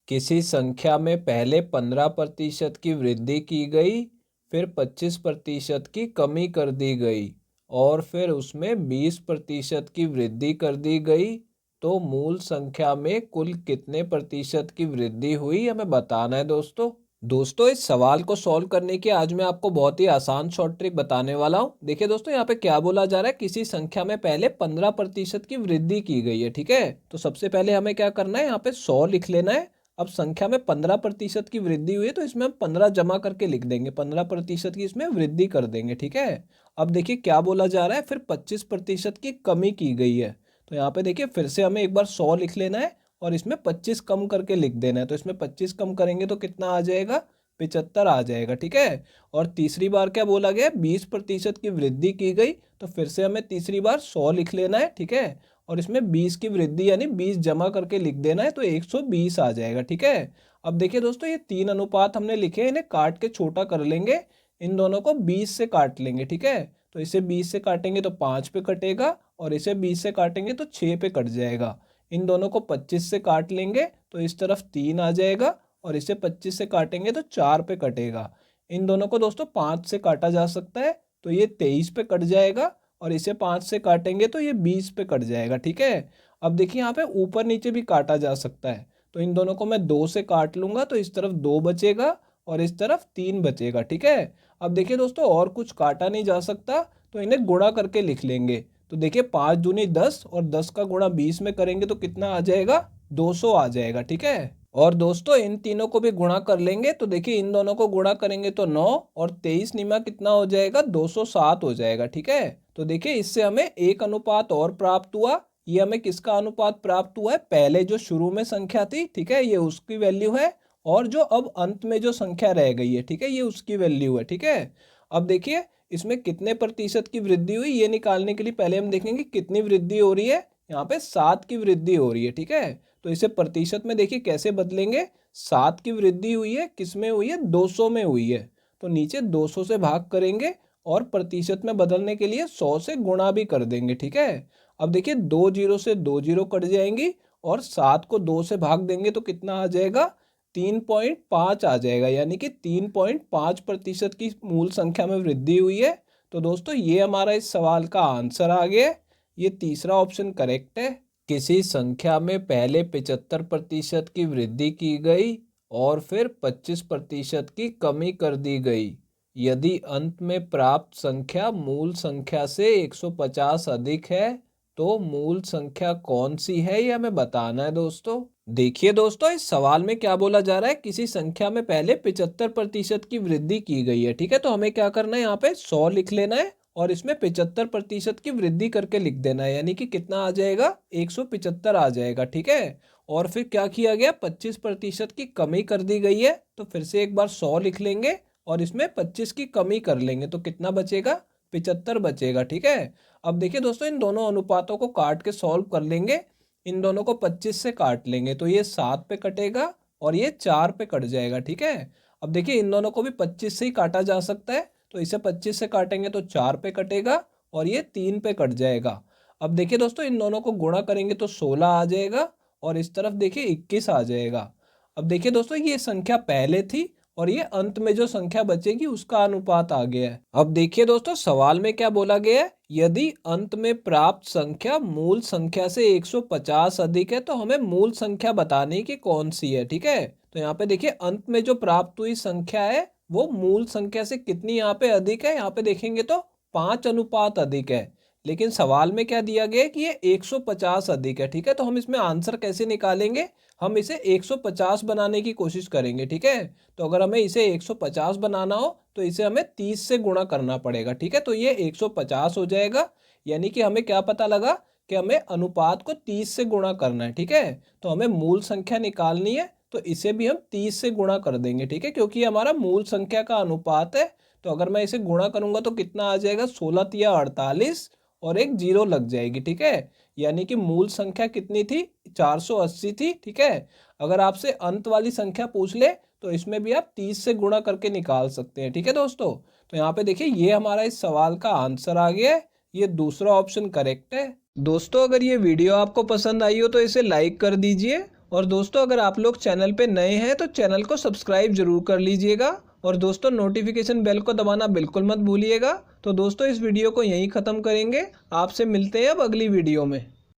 किसी संख्या में पहले 15% की वृद्धि की गई, फिर 25% की कमी कर दी गई और फिर उसमें 20% की वृद्धि कर दी गई, तो मूल संख्या में कुल कितने प्रतिशत की वृद्धि हुई हमें बताना है दोस्तों। इस सवाल को सॉल्व करने की आज मैं आपको बहुत ही आसान शॉर्ट ट्रिक बताने वाला हूँ। देखिए दोस्तों, यहाँ पे क्या बोला जा रहा है, किसी संख्या में पहले 15% की वृद्धि की गई है। ठीक है, तो सबसे पहले हमें क्या करना है, यहाँ पे 100 लिख लेना है। अब संख्या में 15% की वृद्धि हुई है तो इसमें हम 15 जमा करके लिख देंगे, 15% की इसमें वृद्धि कर देंगे। ठीक है, अब देखिए क्या बोला जा रहा है, फिर 25% की कमी की गई है। तो यहाँ पे देखिए फिर से हमें एक बार 100 लिख लेना है और इसमें 25 कम करके लिख देना है। तो इसमें 25 कम करेंगे तो कितना आ जाएगा, 75 आ जाएगा। ठीक है, और तीसरी बार क्या बोला गया, 20% की वृद्धि की गई, तो फिर से हमें तीसरी बार 100 लिख लेना है। ठीक है, और इसमें 20 की वृद्धि यानी 20 जमा करके लिख देना है, तो 120 आ जाएगा। ठीक है, अब देखिए दोस्तों, ये तीन अनुपात हमने लिखे, इन्हें काट के छोटा कर लेंगे। इन दोनों को 20 से काट लेंगे। ठीक है, तो इसे 20 से काटेंगे तो 5 पे कटेगा और इसे 20 से काटेंगे तो 6 पे कट जाएगा। इन दोनों को 25 से काट लेंगे तो इस तरफ 3 आ जाएगा और इसे 25 से काटेंगे तो 4 पे कटेगा। इन दोनों को दोस्तों 5 से काटा जा सकता है, तो ये 23 पे कट जाएगा और इसे 5 से काटेंगे तो ये 20 पे कट जाएगा। ठीक है, अब देखिए यहाँ पे ऊपर नीचे भी काटा जा सकता है, तो इन दोनों को मैं 2 से काट लूंगा तो इस तरफ 2 बचेगा और इस तरफ 3 बचेगा। ठीक है, अब देखिए दोस्तों, और कुछ काटा नहीं जा सकता तो इन्हें गुणा करके लिख लेंगे। तो देखिए 5 दूनी 10 और 10 का गुणा 20 में करेंगे तो कितना आ जाएगा, 200 आ जाएगा। ठीक है, और दोस्तों इन तीनों को भी गुणा कर लेंगे, तो देखिए इन दोनों को गुणा करेंगे तो 9 और 23 निमा कितना हो जाएगा, 207 हो जाएगा। ठीक है, तो देखिए इससे हमें एक अनुपात और प्राप्त हुआ। ये हमें किसका अनुपात प्राप्त हुआ है, पहले जो शुरू में संख्या थी, ठीक है, ये उसकी वैल्यू है, और जो अब अंत में जो संख्या रह गई है, ठीक है, ये उसकी वैल्यू है। ठीक है, अब देखिए इसमें कितने प्रतिशत की वृद्धि हुई ये निकालने के लिए पहले हम देखेंगे कितनी वृद्धि हो रही है। यहाँ पे 7 की वृद्धि हो रही है। ठीक है, तो इसे प्रतिशत में देखिए कैसे बदलेंगे, 7 की वृद्धि हुई है, किस में हुई है, 200 में हुई है, तो नीचे 200 से भाग करेंगे और प्रतिशत में बदलने के लिए 100 से गुणा भी कर देंगे। ठीक है, अब देखिए 2 जीरो से 2 जीरो कट जाएंगी और 7 को 2 से भाग देंगे तो कितना आ जाएगा, 3.5 आ जाएगा, यानी कि 3.5% की मूल संख्या में वृद्धि हुई है। तो दोस्तों ये हमारा इस सवाल का आंसर आ गया, ये तीसरा ऑप्शन करेक्ट है। किसी संख्या में पहले 75% की वृद्धि की गई और फिर 25% की कमी कर दी गई, यदि अंत में प्राप्त संख्या मूल संख्या से 150 अधिक है, तो मूल संख्या कौन सी है ये हमें बताना है दोस्तों। देखिए दोस्तों, इस सवाल में क्या बोला जा रहा है, किसी संख्या में पहले 75% की वृद्धि की गई है। ठीक है, तो हमें क्या करना है, यहाँ पे 100 लिख लेना है और इसमें 75% की वृद्धि करके लिख देना है, यानी कि कितना आ जाएगा, 175 आ जाएगा। ठीक है, और फिर क्या किया गया, 25% की कमी कर दी गई है, तो फिर से एक बार 100 लिख लेंगे और इसमें 25 की कमी कर लेंगे तो कितना बचेगा, 75 बचेगा। ठीक है, अब देखिए दोस्तों, इन दोनों अनुपातों को काट के सॉल्व कर लेंगे। इन दोनों को 25 से काट लेंगे तो ये 7 पे कटेगा और ये 4 पे कट जाएगा। ठीक है, अब देखिए इन दोनों को भी 25 से ही काटा जा सकता है, तो इसे 25 से काटेंगे तो 4 पे कटेगा और ये 3 पे कट जाएगा। अब देखिए दोस्तों, इन दोनों को गुणा करेंगे तो 16 आ जाएगा और इस तरफ देखिए 21 आ जाएगा। अब देखिए दोस्तों, ये संख्या पहले थी और ये अंत में जो संख्या बचेगी उसका अनुपात आ गया है। अब देखिए दोस्तों, सवाल में क्या बोला गया है, यदि अंत में प्राप्त संख्या मूल संख्या से 150 अधिक है, तो हमें मूल संख्या बताने की कौन सी है। ठीक है, तो यहाँ पे देखिए अंत में जो प्राप्त हुई संख्या है वो मूल संख्या से कितनी यहाँ पे अधिक है, यहाँ पे देखेंगे तो 5 अनुपात अधिक है, लेकिन सवाल में क्या दिया गया है कि ये 150 अधिक है। ठीक है, तो हम इसमें आंसर कैसे निकालेंगे, हम इसे 150 बनाने की कोशिश करेंगे। ठीक है, तो अगर हमें इसे 150 बनाना हो तो इसे हमें 30 से गुणा करना पड़ेगा। ठीक है, तो ये 150 हो जाएगा, यानी कि हमें क्या पता लगा कि हमें अनुपात को 30 से गुणा करना है। ठीक है, तो हमें मूल संख्या निकालनी है तो इसे भी हम 30 से गुणा कर देंगे। ठीक है, क्योंकि हमारा मूल संख्या का अनुपात है, तो अगर मैं इसे गुणा करूंगा तो कितना आ जाएगा, 16 तिया 48 और एक जीरो लग जाएगी। ठीक है, यानी कि मूल संख्या कितनी थी, 480 थी। ठीक है, अगर आपसे अंत वाली संख्या पूछ ले तो इसमें भी आप 30 से गुणा करके निकाल सकते हैं। ठीक है दोस्तों, तो यहाँ पे देखिए ये हमारा इस सवाल का आंसर आ गया है, ये दूसरा ऑप्शन करेक्ट है। दोस्तों अगर ये वीडियो आपको पसंद आई हो तो इसे लाइक कर दीजिए और दोस्तों अगर आप लोग चैनल पे नए हैं तो चैनल को सब्सक्राइब जरूर कर लीजिएगा और दोस्तों नोटिफिकेशन बेल को दबाना बिल्कुल मत भूलिएगा। तो दोस्तों इस वीडियो को यहीं ख़त्म करेंगे, आपसे मिलते हैं अब अगली वीडियो में।